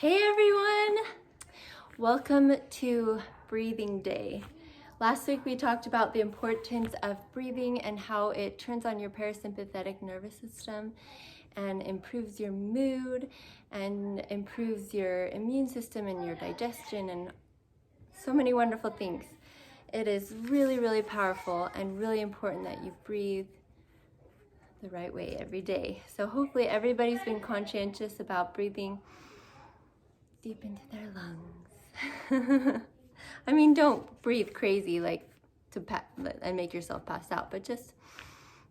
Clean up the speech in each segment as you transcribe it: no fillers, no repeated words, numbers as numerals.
Hey everyone! Welcome to Breathing Day. Last week we talked about the importance of breathing and how it turns on your parasympathetic nervous system and improves your mood and improves your immune system and your digestion and so many wonderful things. It is really, really powerful and really important that you breathe the right way every day. So hopefully everybody's been conscientious about breathing deep into their lungs. I mean, don't breathe crazy like and make yourself pass out, but just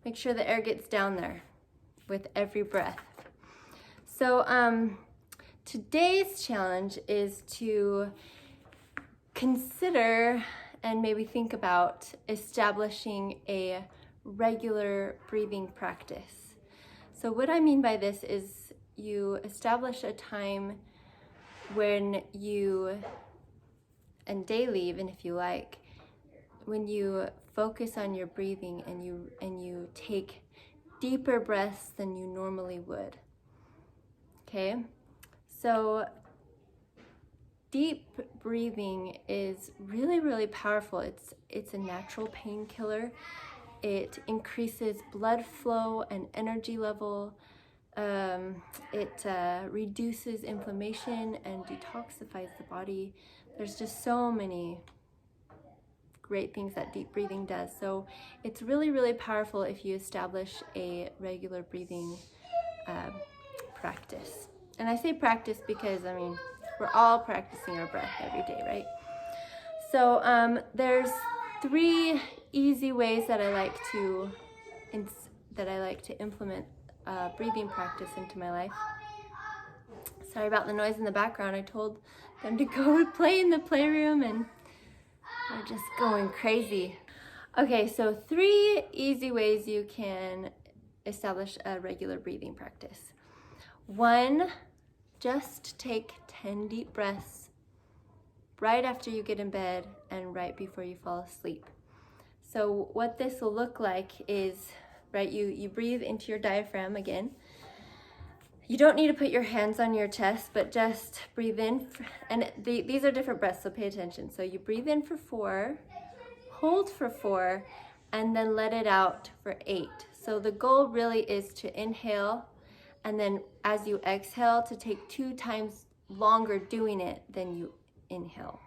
make sure the air gets down there with every breath. So today's challenge is to consider and maybe think about establishing a regular breathing practice. So what I mean by this is you establish a time when you, and daily even if you like, when you focus on your breathing and you take deeper breaths than you normally would. Okay? So deep breathing is really, really powerful. It's a natural painkiller. It increases blood flow and energy level. It reduces inflammation and detoxifies the body. There's just so many great things that deep breathing does. So it's really, really powerful if you establish a regular breathing practice. And I say practice because, I mean, we're all practicing our breath every day, right? So there's 3 easy ways that I like to implement breathing practice into my life. Sorry about the noise in the background. I told them to go play in the playroom and they're just going crazy. Okay, so 3 easy ways you can establish a regular breathing practice. 1, just take 10 deep breaths right after you get in bed and right before you fall asleep. So what this will look like is, right, you breathe into your diaphragm again. You don't need to put your hands on your chest, but just breathe in. And these are different breaths, so pay attention. So you breathe in for 4, hold for 4, and then let it out for 8. So the goal really is to inhale, and then as you exhale, to take 2 times longer doing it than you inhale.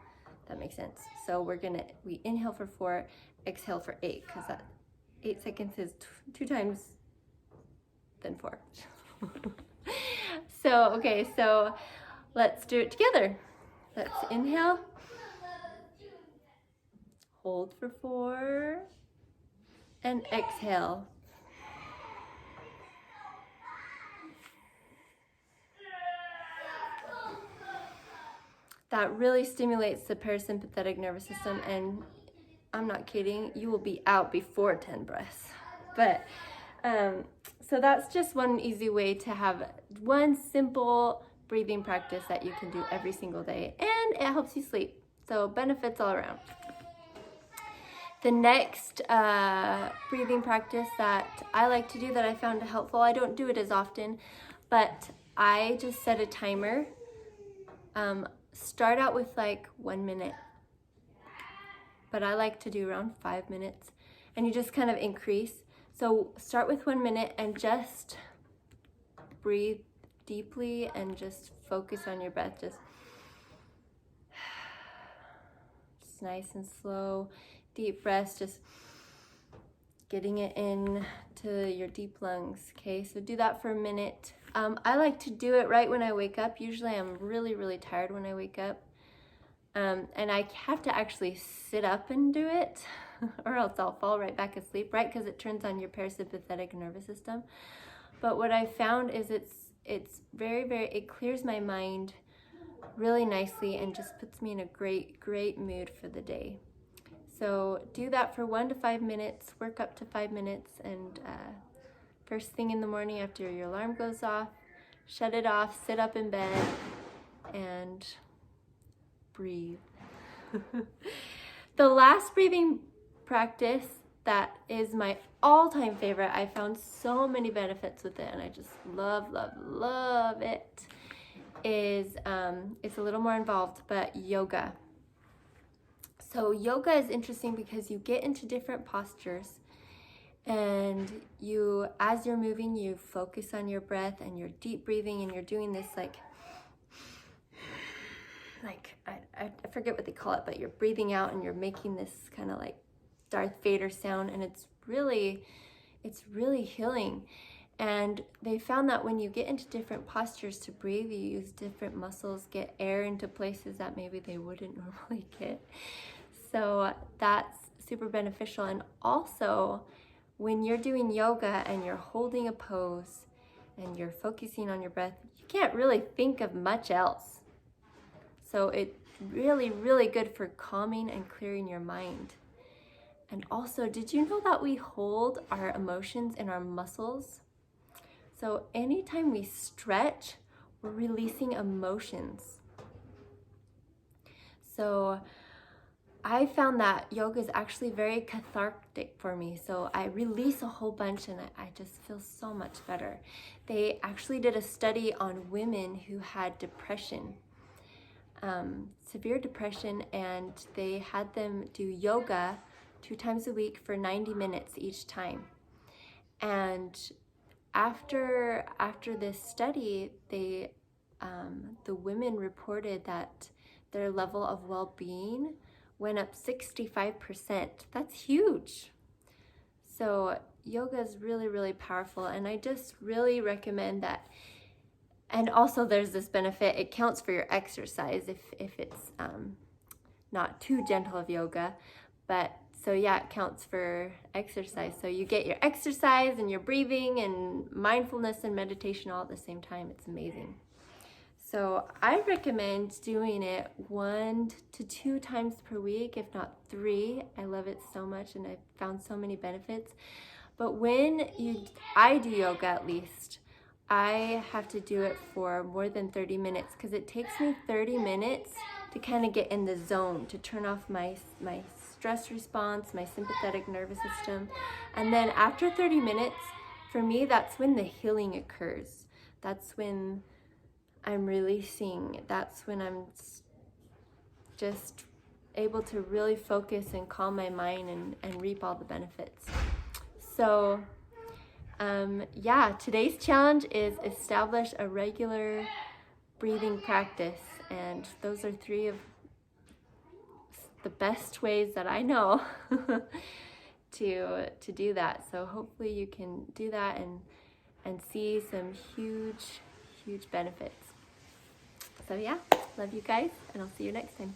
That makes sense. So we inhale for 4, exhale for 8, because that 8 seconds is 2 times than 4. So let's do it together. Let's inhale, hold for 4, and exhale. That really stimulates the parasympathetic nervous system, and I'm not kidding, you will be out before 10 breaths. But so that's just one easy way to have one simple breathing practice that you can do every single day, and it helps you sleep. So benefits all around. The next breathing practice that I like to do that I found helpful, I don't do it as often, but I just set a timer. Start out with like 1 minute, but I like to do around 5 minutes, and you just kind of increase. So start with 1 minute and just breathe deeply and just focus on your breath. Just nice and slow, deep breaths, just getting it in to your deep lungs. Okay, so do that for a minute. I like to do it right when I wake up. Usually I'm really, really tired when I wake up. And I have to actually sit up and do it or else I'll fall right back asleep, right? Because it turns on your parasympathetic nervous system. But what I found is it's very, it clears my mind really nicely and just puts me in a great mood for the day. So do that for 1 to 5 minutes, work up to 5 minutes, and first thing in the morning after your alarm goes off, shut it off, sit up in bed, and breathe. The last breathing practice that is my all-time favorite, I found so many benefits with it, and I just love it, is, it's a little more involved, but yoga. So yoga is interesting because you get into different postures, and you, as you're moving, you focus on your breath and you're deep breathing, and you're doing this like I forget what they call it, but you're breathing out and you're making this kind of like Darth Vader sound, and it's really healing. And they found that when you get into different postures to breathe, you use different muscles, get air into places that maybe they wouldn't normally get. So that's super beneficial. And also, when you're doing yoga and you're holding a pose and you're focusing on your breath, you can't really think of much else. So it's really good for calming and clearing your mind. And also, did you know that we hold our emotions in our muscles? So anytime we stretch, we're releasing emotions. So I found that yoga is actually very cathartic for me. So I release a whole bunch and I just feel so much better. They actually did a study on women who had depression, severe depression, and they had them do yoga 2 times a week for 90 minutes each time. And after this study, the women reported that their level of well-being went up 65%. That's huge. So yoga is really powerful, and I just really recommend that. And also there's this benefit, it counts for your exercise if it's not too gentle of yoga, but so yeah, it counts for exercise. So you get your exercise and your breathing and mindfulness and meditation all at the same time. It's amazing. So I recommend doing it 1 to 2 times per week, if not 3. I love it so much and I've found so many benefits. But when I do yoga, at least, I have to do it for more than 30 minutes because it takes me 30 minutes to kind of get in the zone, to turn off my stress response, my sympathetic nervous system. And then after 30 minutes, for me, that's when the healing occurs. That's when I'm releasing. That's when I'm just able to really focus and calm my mind and reap all the benefits. So yeah, today's challenge is establish a regular breathing practice, and those are 3 of the best ways that I know to do that. So hopefully you can do that and see some huge benefits. So yeah, love you guys, and I'll see you next time.